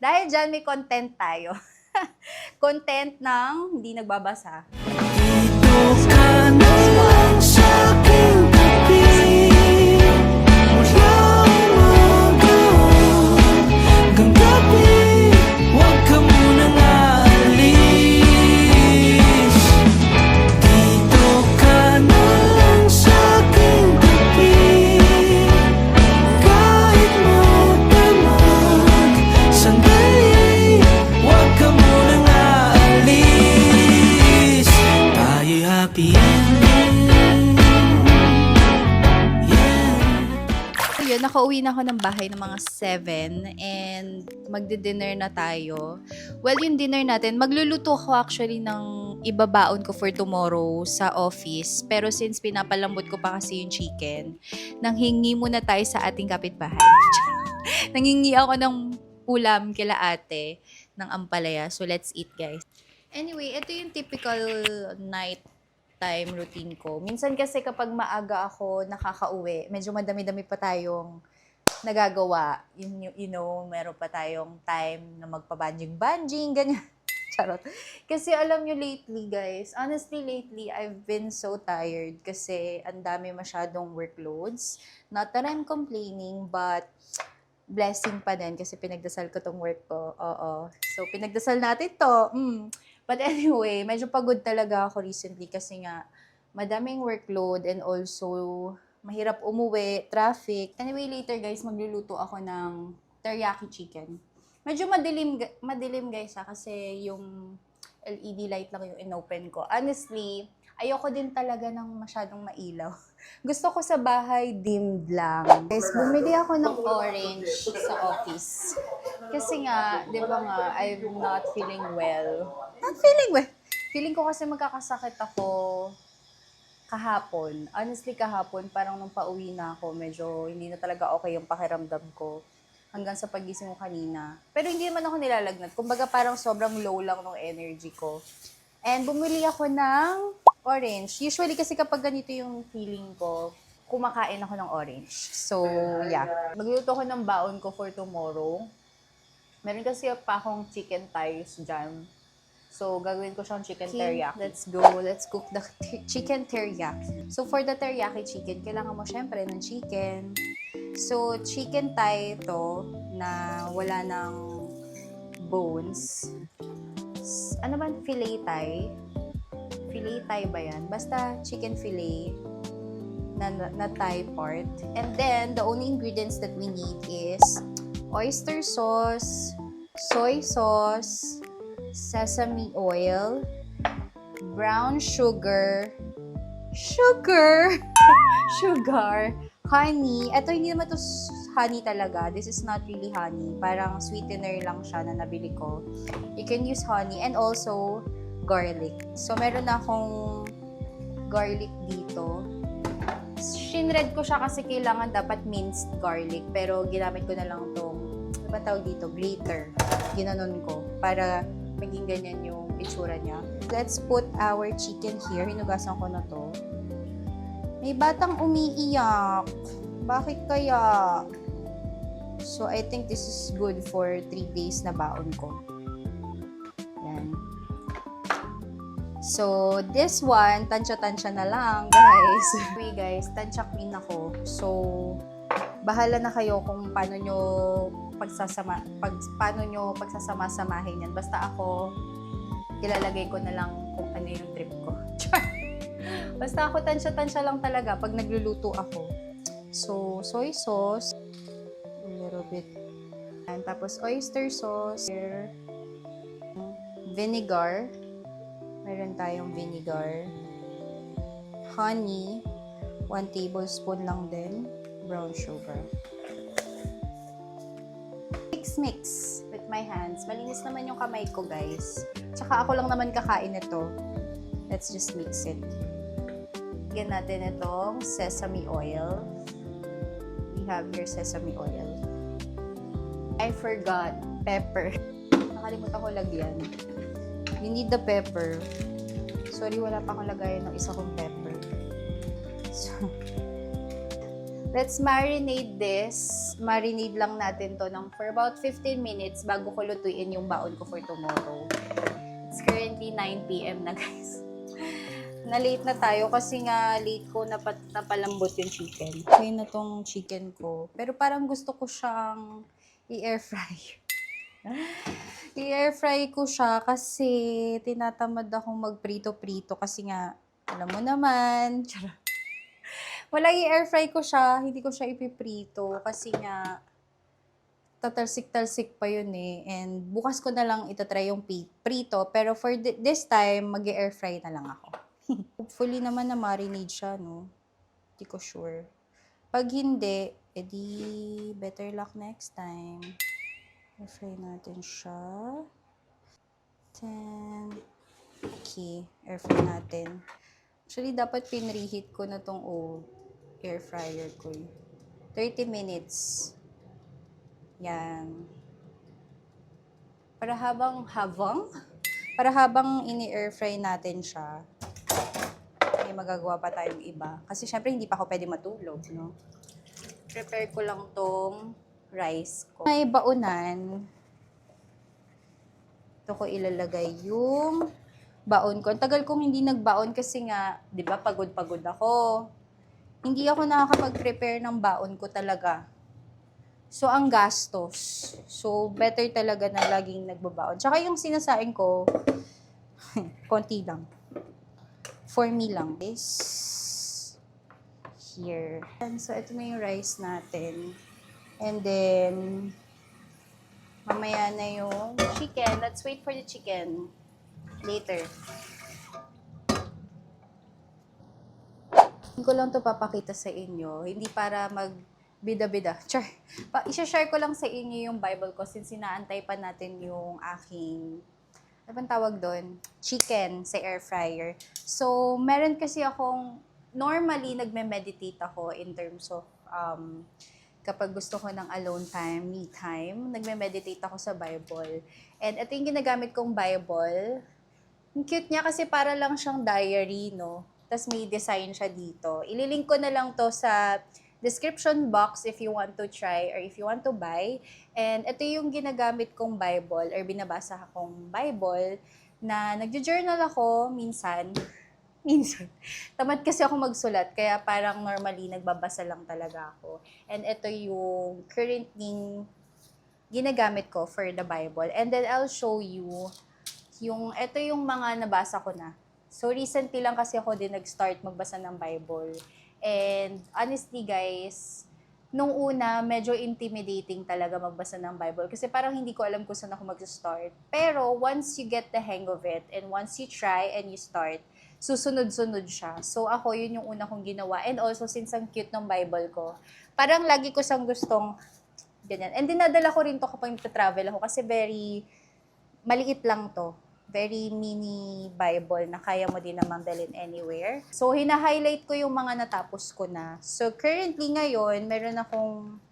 Dahil dyan, may content tayo. Content ng hindi nagbabasa. Yun, nakauwi na ako ng bahay ng mga 7 and magdi-dinner na tayo. Well, yung dinner natin, magluluto ako actually ng ibabaon ko for tomorrow sa office. Pero since pinapalambot ko pa kasi yung chicken, nanghingi muna tayo sa ating kapitbahay. Nanghingi ako ng ulam kila ate ng ampalaya. So, let's eat, guys. Anyway, ito yung typical night time routine ko. Minsan kasi kapag maaga ako nakakauwi, medyo madami-dami pa tayong nagagawa. You know, meron pa tayong time na magpa-banjing-banjing, ganyan. Charot. Kasi alam nyo lately, guys, honestly lately, I've been so tired kasi ang dami masyadong workloads. Not that I'm complaining, but blessing pa din kasi pinagdasal ko tong work ko. Oo. So, pinagdasal natin to. But anyway, medyo pagod talaga ako recently kasi nga madaming workload and also mahirap umuwi, traffic. Anyway, later guys, magluluto ako ng teriyaki chicken. Medyo madilim guys kasi yung LED light lang yung inopen ko. Honestly, ayoko din talaga ng masyadong mailaw. Gusto ko sa bahay dimmed lang. Guys, bumili ako ng orange sa office. Kasi nga, di ba nga, I'm not feeling well. Feeling ko kasi magkakasakit ako kahapon. Honestly, kahapon, parang nung pauwi na ako, medyo hindi na talaga okay yung pakiramdam ko hanggang sa pagising ko kanina. Pero hindi naman ako nilalagnat. Kumbaga parang sobrang low lang ng energy ko. And bumili ako ng orange. Usually kasi kapag ganito yung feeling ko, kumakain ako ng orange. So, yeah. Magluluto ko ng baon ko for tomorrow. Meron kasi pa akong chicken thighs dyan. So, gagawin ko siyang chicken teriyaki. Let's go. Let's cook the chicken teriyaki. So, for the teriyaki chicken, kailangan mo syempre ng chicken. So, chicken thigh to na wala ng bones. Ano ba? Filet thigh? Filet thigh ba yan? Basta chicken filet na thigh part. And then, the only ingredients that we need is oyster sauce, soy sauce, sesame oil, brown sugar, honey. Ito hindi naman to honey talaga. This is not really honey. Parang sweetener lang siya na nabili ko. You can use honey and also garlic. So, meron na akong garlic dito. Shinred ko siya kasi kailangan dapat minced garlic. Pero ginamit ko na lang tong, ano ba tawag dito? Grater. Ginanon ko para maging ganyan yung itsura niya. Let's put our chicken here. Hinugasan ko na to. May batang umiiyak. Bakit kaya? So, I think this is good for 3 days na baon ko. Yan. So, this one, tansya-tansya na lang, guys. Okay, guys, tansya queen ako. So, bahala na kayo kung paano nyo pagsasama-samahin yan. Basta ako, ilalagay ko na lang kung ano yung trip ko. Basta ako tansya-tansya lang talaga pag nagluluto ako. So, soy sauce, a little bit. And tapos oyster sauce, here, vinegar. Meron tayong vinegar. Honey, 1 tablespoon lang din. Brown sugar. Mix with my hands. Malinis naman yung kamay ko, guys. Tsaka ako lang naman kakain ito. Let's just mix it. Lagyan natin itong sesame oil. We have here sesame oil. I forgot pepper. Nakalimutan ko lagyan. You need the pepper. Sorry, wala pa akong lagayan ng isa kong pepper. So, Let's marinate this. Marinate lang natin to ng for about 15 minutes bago ko lutuin yung baon ko for tomorrow. It's currently 9 p.m. na, guys. Na-late na tayo kasi nga late ko napalambot yung chicken. Okay na tong chicken ko. Pero parang gusto ko siyang i-air fry. I-air fry ko siya kasi tinatamad akong magprito-prito kasi nga, alam mo naman, wala i-air fry ko siya, hindi ko siya ipiprito kasi nga tatalsik-talsik pa yun eh. And bukas ko na lang itatry yung prito. Pero for this time, mag-air fry na lang ako. Hopefully naman na marinade siya, no? Hindi ko sure. Pag hindi, edi better luck next time. Air fry natin siya. Then, okay, air fry natin. Actually, dapat pinreheat ko na tong air fryer ko. 30 minutes. Yan. Para habang ini-air fry natin siya, may magagawa pa tayong iba. Kasi syempre, hindi pa ako pwede matulog, no? Prepare ko lang tong rice ko. May baunan. Ito ko ilalagay yung baon ko. Ang tagal kong hindi nagbaon kasi nga, di ba, pagod-pagod ako. Hindi ako nakakapag-prepare ng baon ko talaga. So, ang gastos. So, better talaga na laging nagbabaon. Tsaka yung sinasaing ko, konti lang. For me lang. This, here. And so, ito na yung rice natin. And then, mamaya na yung chicken. Let's wait for the chicken. Later. Hindi ko lang to papakita sa inyo. Hindi para magbida-bida. Char. Isa-share ko lang sa inyo yung Bible ko since inaantay pa natin yung aking, ano bang tawag doon? Chicken sa air fryer. So, meron kasi akong, normally, nagme-meditate ako in terms of, kapag gusto ko ng alone time, me time, nagme-meditate ako sa Bible. And ito yung ginagamit kong Bible. Ang cute niya kasi para lang siyang diary, no? Tapos may design siya dito. Ililink ko na lang to sa description box if you want to try or if you want to buy. And ito yung ginagamit kong Bible or binabasa akong Bible na nagjo-journal ako minsan. Tamad kasi ako magsulat, kaya parang normally nagbabasa lang talaga ako. And ito yung currently ginagamit ko for the Bible. And then I'll show you ito yung mga nabasa ko na. So recently lang kasi ako din nag-start magbasa ng Bible. And honestly guys, nung una, medyo intimidating talaga magbasa ng Bible kasi parang hindi ko alam kung saan ako mag-start. Pero once you get the hang of it and once you try and you start, susunod-sunod siya. So ako, yun yung una kong ginawa. And also, since ang cute ng Bible ko, parang lagi ko siyang gustong ganyan. And dinadala ko rin to kapag travel ako kasi very maliit lang to. Very mini Bible na kaya mo din namang dalhin anywhere. So, hina-highlight ko yung mga natapos ko na. So, currently ngayon, meron akong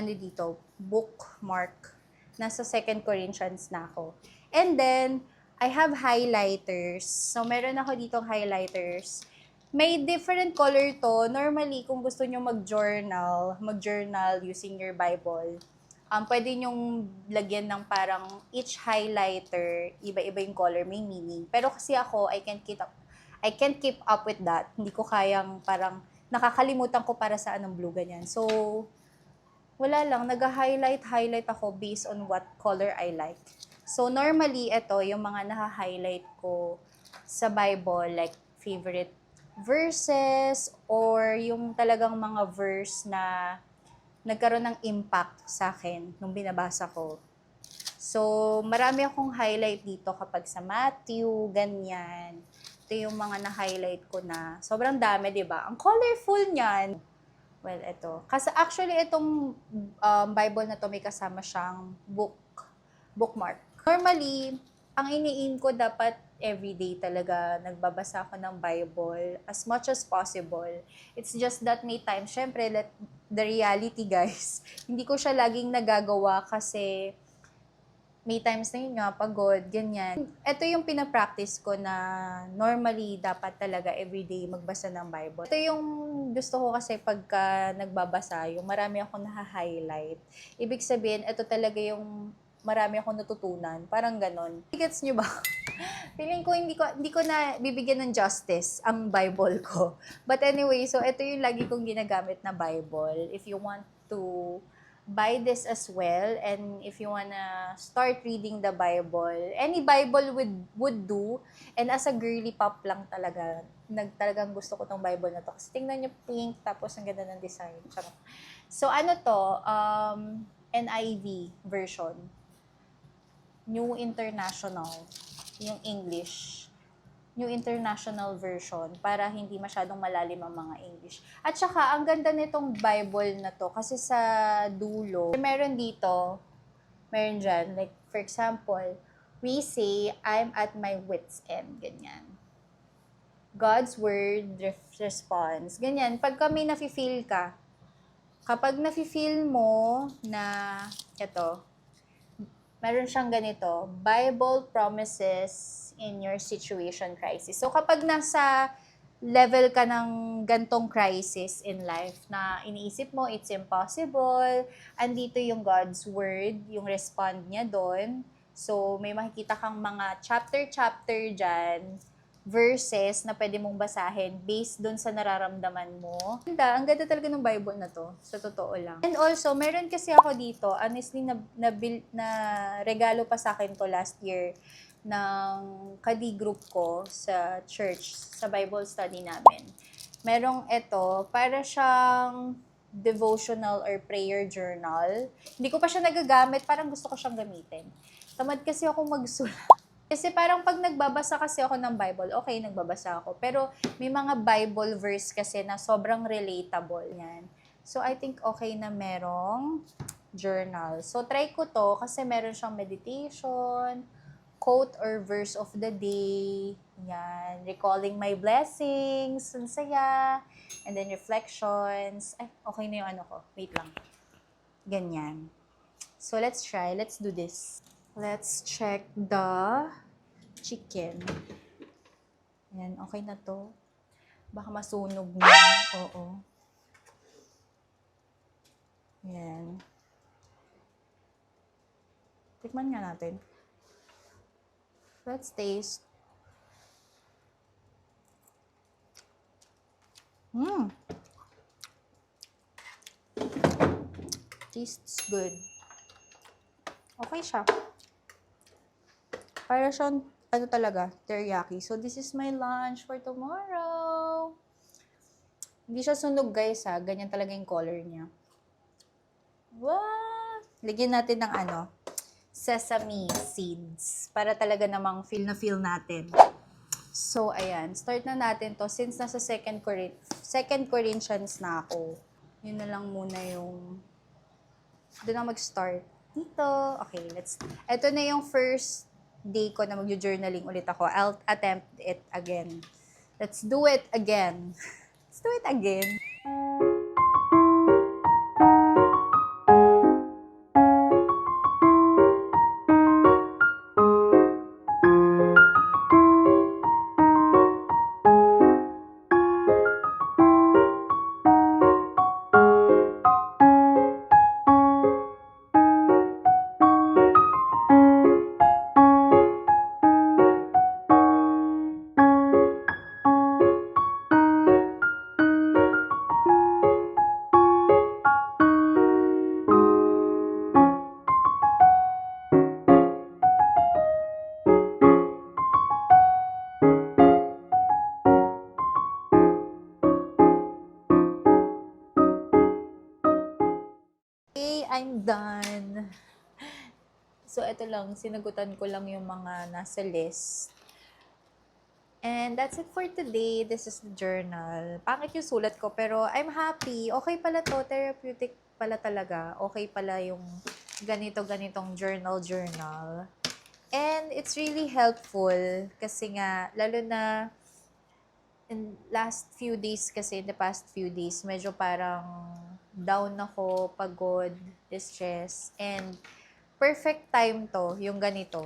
dito, bookmark. Nasa 2 Corinthians na ako. And then, I have highlighters. So, meron ako ditong highlighters. May different color to. Normally, kung gusto nyo mag-journal using your Bible, pwede nyong lagyan ng parang each highlighter, iba-iba yung color, may meaning. Pero kasi ako, I can't keep up with that. Hindi ko kayang parang nakakalimutan ko para sa anong blue ganyan. So, wala lang, nag-highlight ako based on what color I like. So, normally, ito, yung mga naka-highlight ko sa Bible, like favorite verses, or yung talagang mga verse na nagkaroon ng impact sa akin nung binabasa ko. So, marami akong highlight dito kapag sa Matthew, ganyan. Ito yung mga na-highlight ko na. Sobrang dami, di ba? Ang colorful niyan. Well, ito. Kasi actually, itong Bible na to may kasama siyang bookmark. Normally, ang iniin ko dapat everyday talaga nagbabasa ako ng Bible as much as possible. It's just that may time, syempre, the reality guys, hindi ko siya laging nagagawa kasi may times na yun nga, pagod, ganyan. Ito yung pinapractice ko na normally dapat talaga everyday magbasa ng Bible. Ito yung gusto ko kasi pagka nagbabasa, yung marami akong naha-highlight. Ibig sabihin, ito talaga yung marami akong natutunan. Parang ganon. Gets nyo ba? Feeling ko hindi ko na bibigyan ng justice ang Bible ko. But anyway, so ito yung lagi kong ginagamit na Bible. If you want to buy this as well, and if you wanna start reading the Bible, any Bible would do. And as a girly pop lang talaga, talagang gusto ko tong Bible na to. Kasi tingnan nyo, pink, tapos ang ganda ng design. Charot. So ano to, NIV version. New International, yung English. New International Version para hindi masyadong malalim ang mga English. At saka, ang ganda nitong Bible na to kasi sa dulo, meron dito, meron dyan, like, for example, we say, I'm at my wit's end, ganyan. God's word responds, ganyan. Pag kami nafe-feel ka, kapag nafe-feel mo na, eto, meron siyang ganito, Bible promises in your situation crisis. So kapag nasa level ka ng gantong crisis in life na iniisip mo it's impossible, andito yung God's word, yung respond niya doon. So may makikita kang mga chapter dyan, verses na pwede mong basahin based doon sa nararamdaman mo. Ang ganda talaga ng Bible na to, sa totoo lang. And also, meron kasi ako dito, honestly, na regalo pa sa akin to last year ng kadi group ko sa church, sa Bible study namin. Merong ito, para siyang devotional or prayer journal. Hindi ko pa siya nagagamit, parang gusto ko siyang gamitin. Tamad kasi ako magsulat. Kasi parang pag nagbabasa kasi ako ng Bible, okay, nagbabasa ako. Pero may mga Bible verse kasi na sobrang relatable yan. So, I think okay na merong journal. So, try ko to kasi meron siyang meditation, quote or verse of the day, yan, recalling my blessings, ang saya, and then reflections. Ay, okay na yung ano ko. Wait lang. Ganyan. So, let's try. Let's do this. Let's check the chicken. Ayan, okay na to. Baka masunog na. Oo. Ayan. Tikman nga natin. Let's taste. Tastes good. Okay siya. Para siyang, ano talaga, teriyaki. So, this is my lunch for tomorrow. Hindi siya sunog, guys, ha. Ganyan talaga yung color niya. Wow! Lagyan natin ng sesame seeds. Para talaga namang feel na feel natin. So, ayan. Start na natin to. Since nasa 2 Corinthians na ako. Yun na lang muna yung... Doon na mag-start. Dito. Okay, ito na yung first day ko na mag-journaling ulit ako. I'll attempt it again. Let's do it again. Let's do it again. Okay, I'm done. So, ito lang. Sinagutan ko lang yung mga nasa list. And that's it for today. This is the journal. Pangit yung sulat ko, pero I'm happy. Okay pala to. Therapeutic pala talaga. Okay pala yung ganitong journal. And it's really helpful. Kasi nga, lalo na in the past few days, medyo parang down ako, pagod, distress. And perfect time to, yung ganito.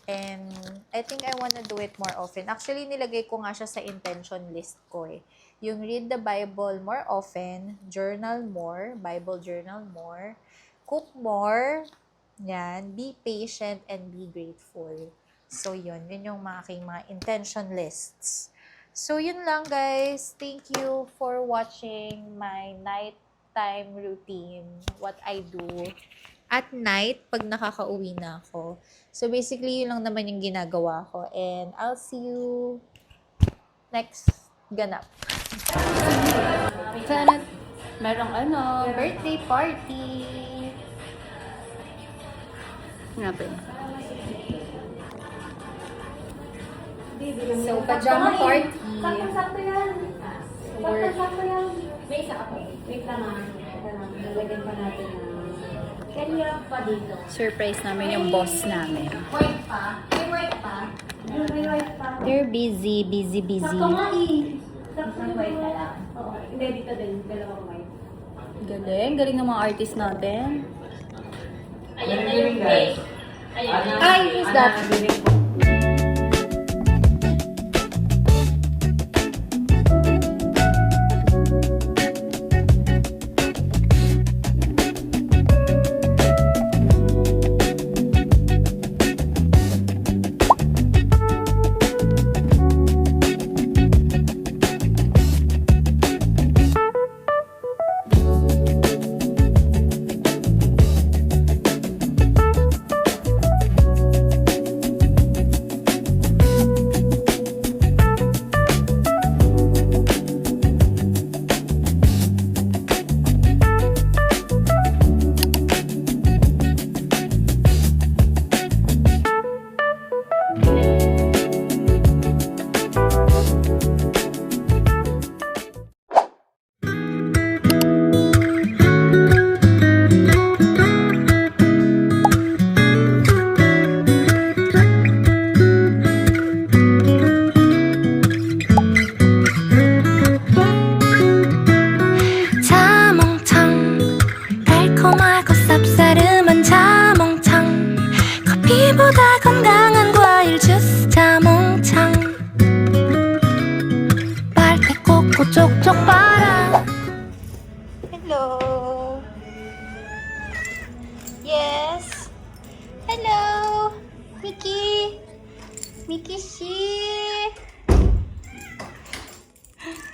And I think I wanna do it more often. Actually, nilagay ko nga siya sa intention list ko eh. Yung read the Bible more often, journal more, Bible journal more, cook more, yan, be patient and be grateful. So, yun yung mga aking mga intention lists. So, yun lang guys. Thank you for watching my nighttime routine. What I do at night pag nakakauwi na ako. So, basically, yun lang naman yung ginagawa ko. And I'll see you next ganap. Sana merong Birthday party! Hanapin. So, pajama party. Sakto yan. Or, Sakto yan. May isa ako. Wait lang ah. Lalagyan pa natin na. Kanya pa dito. Surprise namin yung boss namin. White pa? May white pa? May white pa. They're busy. Sakto nga eh. Sakto yung white na lang. Oo. Hindi, dito din. Dalawang white. Galing ng mga artist natin. Ayan na yung cake. Ayan na. Ay, who's that? 자몽탕 달콤하고 쌉싸름한 자몽탕 커피보다 건강한 과일 주스 자몽탕 빨대 꽂고 쪽쪽 빨아 hello! Yes! Hello! Mickey! Mickey she!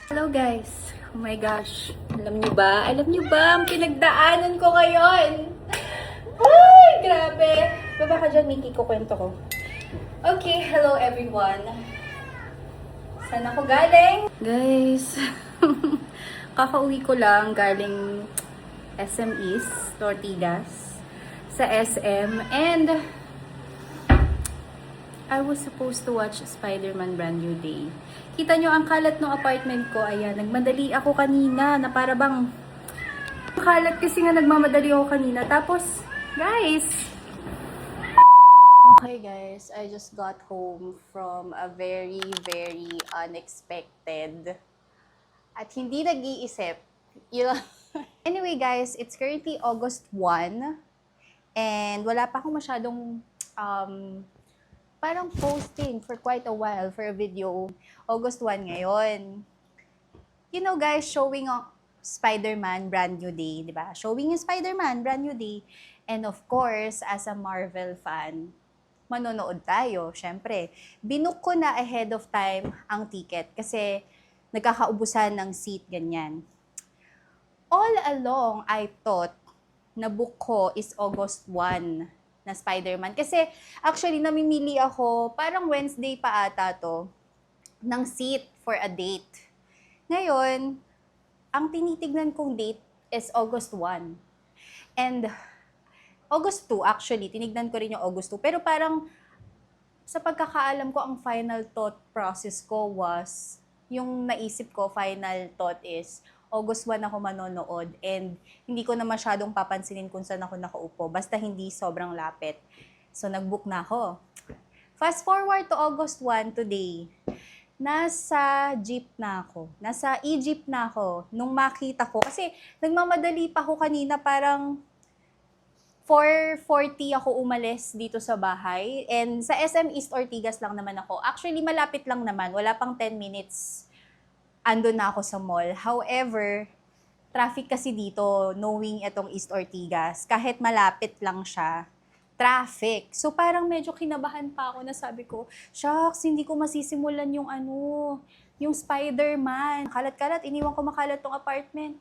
Hello guys. Oh my gosh. Alam niyo ba? Ang pinagdaanan ko ngayon? Ay, grabe. Baba ka dyan, Mickey. Kukwento ko. Okay, hello everyone. Saan ako galing? Guys, kakauwi ko lang galing SM East, Ortigas, sa SM, and I was supposed to watch Spider-Man Brand New Day. Kita nyo, ang kalat ng apartment ko, ayan, nagmadali ako kanina, na para bang, ang kalat kasi nga nagmamadali ako kanina, tapos, guys, Okay guys, I just got home from a very, very unexpected at hindi nag-iisip. Anyway guys, it's currently August 1 and wala pa akong masyadong parang posting for quite a while for a video. August 1 ngayon. You know guys, showing Spider-Man Brand New Day, di ba? Showing yung Spider-Man Brand New Day. And of course, as a Marvel fan, manonood tayo, syempre. Binook ko na ahead of time ang ticket kasi nagkakaubusan ng seat, ganyan. All along, I thought na book ko is August 1 na Spider-Man. Kasi actually, namimili ako, parang Wednesday pa ata to, ng seat for a date. Ngayon, ang tinitignan kong date is August 1. And August 2, actually, tinignan ko rin yung August 2. Pero parang, sa pagkakaalam ko, ang final thought process ko was, yung naisip ko, final thought is, August 1 ako manonood and hindi ko na masyadong papansinin kung saan ako nakaupo. Basta hindi sobrang lapit. So, nag-book na ako. Fast forward to August 1 today. Nasa jeep na ako. Nasa Egypt na ako nung makita ko. Kasi nagmamadali pa ako kanina, parang 4:40 ako umalis dito sa bahay. And sa SM East Ortigas lang naman ako. Actually, malapit lang naman. Wala pang 10 minutes. Ando na ako sa mall. However, traffic kasi dito, knowing itong East Ortigas. Kahit malapit lang siya, traffic. So, parang medyo kinabahan pa ako na sabi ko, shucks, hindi ko masisimulan yung Spider-Man. Kalat-kalat, iniwan ko makalat tong apartment.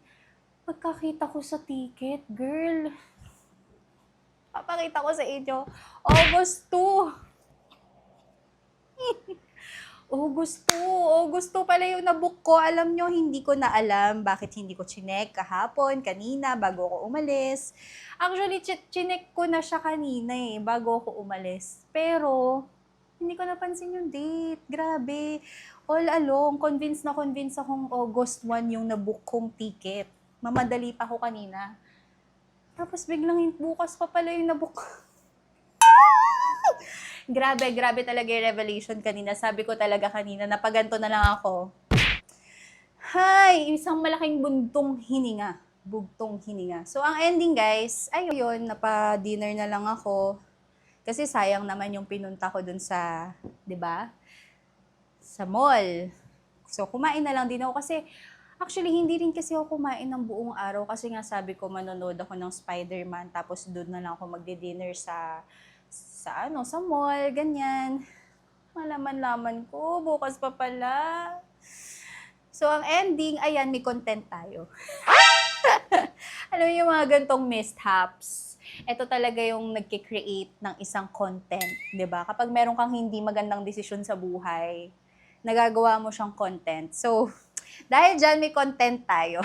Pagkakita ko sa ticket, girl, papakita ko sa inyo, August 2. August 2 pala yung nabook ko. Alam nyo, hindi ko na alam bakit hindi ko chinek kahapon, kanina, bago ako umalis. Actually, chinek ko na siya kanina bago ako umalis. Pero, hindi ko napansin yung date. Grabe. All along, convinced akong August 1 yung nabook kong ticket. Mamadali pa ako kanina. Tapos biglang bukas pa pala yung nabook. Grabe talaga yung revelation kanina. Sabi ko talaga kanina, napaganto na lang ako. Hay, isang malaking bugtong hininga. So, ang ending guys, ayun, napa-dinner na lang ako. Kasi sayang naman yung pinunta ko dun sa, 'di ba? Sa mall. So, kumain na lang din ako kasi actually, hindi rin kasi ako kumain ng buong araw kasi nga sabi ko manonood ako ng Spider-Man tapos doon na lang ako magdi-dinner sa mall, ganyan. Malaman-laman ko, bukas pa pala. So, ang ending, ayan, may content tayo. Alam mo yung mga gantong mishaps, ito talaga yung nagki-create ng isang content, 'di ba? Kapag meron kang hindi magandang desisyon sa buhay, nagagawa mo siyang content. So, dahil dyan, may content tayo.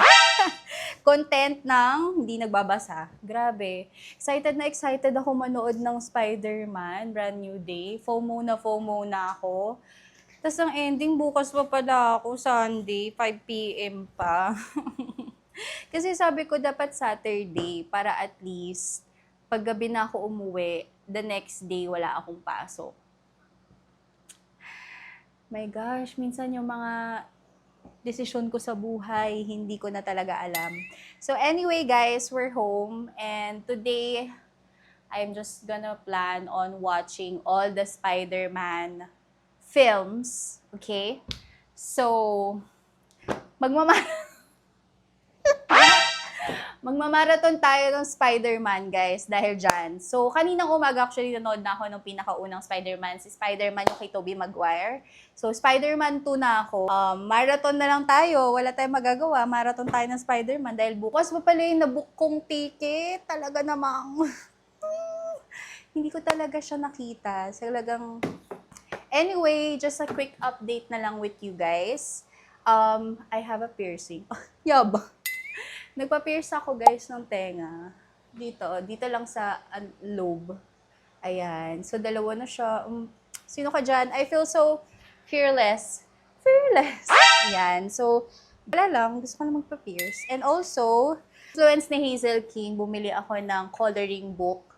Content ng hindi nagbabasa. Grabe. Excited ako manood ng Spider-Man, Brand New Day. FOMO na ako. Tapos ang ending, bukas pa pala ako, Sunday, 5 p.m. pa. Kasi sabi ko, dapat Saturday, para at least, pag gabi na ako umuwi, the next day, wala akong pasok. My gosh, minsan yung mga desisyon ko sa buhay, hindi ko na talaga alam. So anyway guys, we're home and today, I'm just gonna plan on watching all the Spider-Man films, okay? So, magmamarathon tayo ng Spider-Man, guys, dahil dyan. So, kaninang umaga, actually, nanood na ako ng pinakaunang Spider-Man. Si Spider-Man yung kay Tobey Maguire. So, Spider-Man 2 na ako. Marathon na lang tayo. Wala tayong magagawa. Marathon tayo ng Spider-Man dahil bukas pa pala yung nabook kong ticket. Talaga namang hindi ko talaga siya nakita. Talagang anyway, just a quick update na lang with you guys. I have a piercing. Yabang. Nagpa-pierce ako guys ng tenga. Dito lang sa lobe. Ayan. So, dalawa na siya. Sino ka dyan? I feel so fearless. Ayan. So, wala lang. Gusto ko na magpa-pierce. And also, influence ni Hazel King, bumili ako ng coloring book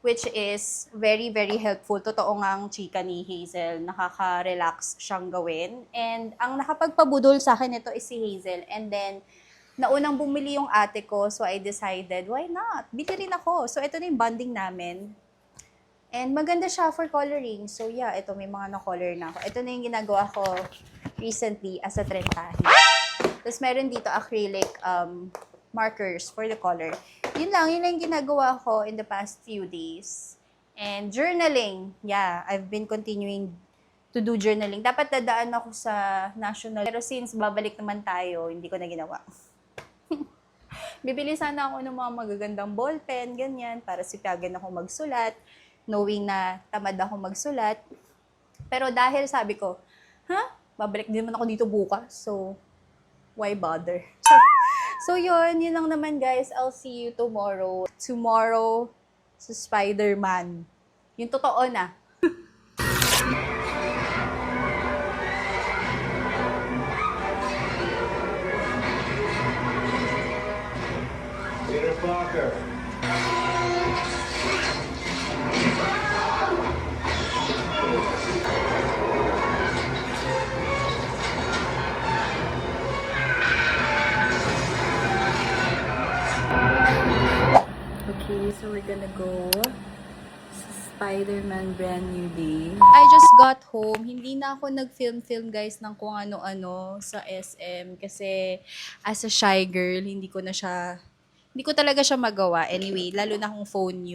which is very, very helpful. Totoo nga ang chika ni Hazel. Nakaka-relax siyang gawin. And ang nakapagpabudol sa akin ito is si Hazel. And then, naunang bumili yung ate ko, so I decided, why not? Bili rin ako. So, ito na yung bonding namin. And maganda siya for coloring. So, yeah, ito, may mga na-color na ako. Ito na yung ginagawa ko recently as a trentahi. Tapos, meron dito acrylic markers for the color. Yun lang yung ginagawa ko in the past few days. And journaling. Yeah, I've been continuing to do journaling. Dapat dadaan ako sa national. Pero since babalik naman tayo, hindi ko na ginawa. Bibili sana ako ng mga magagandang ballpen, ganyan, para sipagan ako magsulat, knowing na tamad ako magsulat. Pero dahil sabi ko, babalik din naman ako dito bukas, so why bother? So yun lang naman guys, I'll see you tomorrow. Tomorrow, sa Spider-Man. Yung totoo na. Peter Parker. Okay, so we're gonna go Spider-Man Brand New Day. I just got home. Hindi na ako nag-film guys ng kung ano-ano sa SM kasi as a shy girl, hindi ko talaga siya magawa. Anyway, lalo na kung phone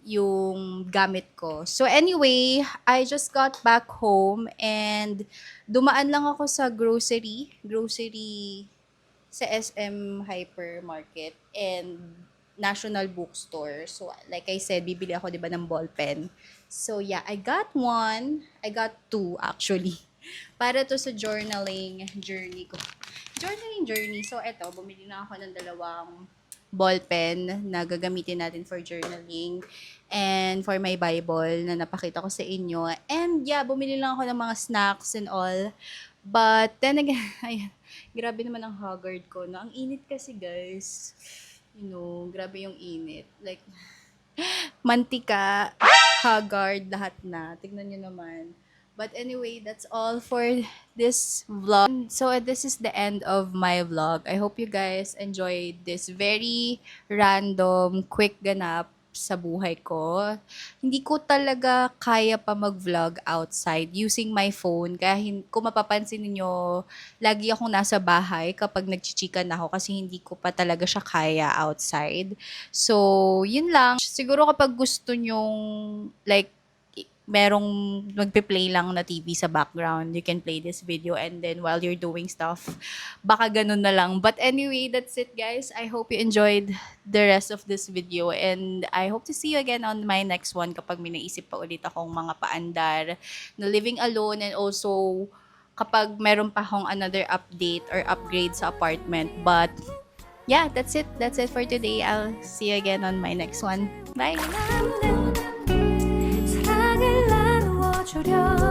yung gamit ko. So anyway, I just got back home and dumaan lang ako sa grocery sa SM Hypermarket and National Bookstore. So like I said, bibili ako 'di ba ng ball pen. So yeah, I got two actually. Para to sa journaling journey ko. So eto, bumili na ako ng dalawang ball pen na gagamitin natin for journaling and for my Bible na napakita ko sa inyo. And yeah, bumili lang ako ng mga snacks and all. But then again, ayan, grabe naman ang haggard ko. No? Ang init kasi guys. You know, grabe yung init. Like, mantika, haggard, lahat na. Tignan nyo naman. But anyway, that's all for this vlog. So this is the end of my vlog. I hope you guys enjoyed this very random, quick ganap sa buhay ko. Hindi ko talaga kaya pa mag-vlog outside using my phone. Kaya kung mapapansin niyo, lagi akong nasa bahay kapag nagchichikan ako kasi hindi ko pa talaga siya kaya outside. So, yun lang. Siguro kapag gusto nyong like merong magpe-play lang na TV sa background, you can play this video and then while you're doing stuff, baka ganun na lang. But anyway, that's it guys. I hope you enjoyed the rest of this video and I hope to see you again on my next one kapag may naisip pa ulit akong mga paandar na living alone and also kapag meron pa akong another update or upgrade sa apartment. But yeah, that's it. That's it for today. I'll see you again on my next one. Bye! 사랑을 나누어주려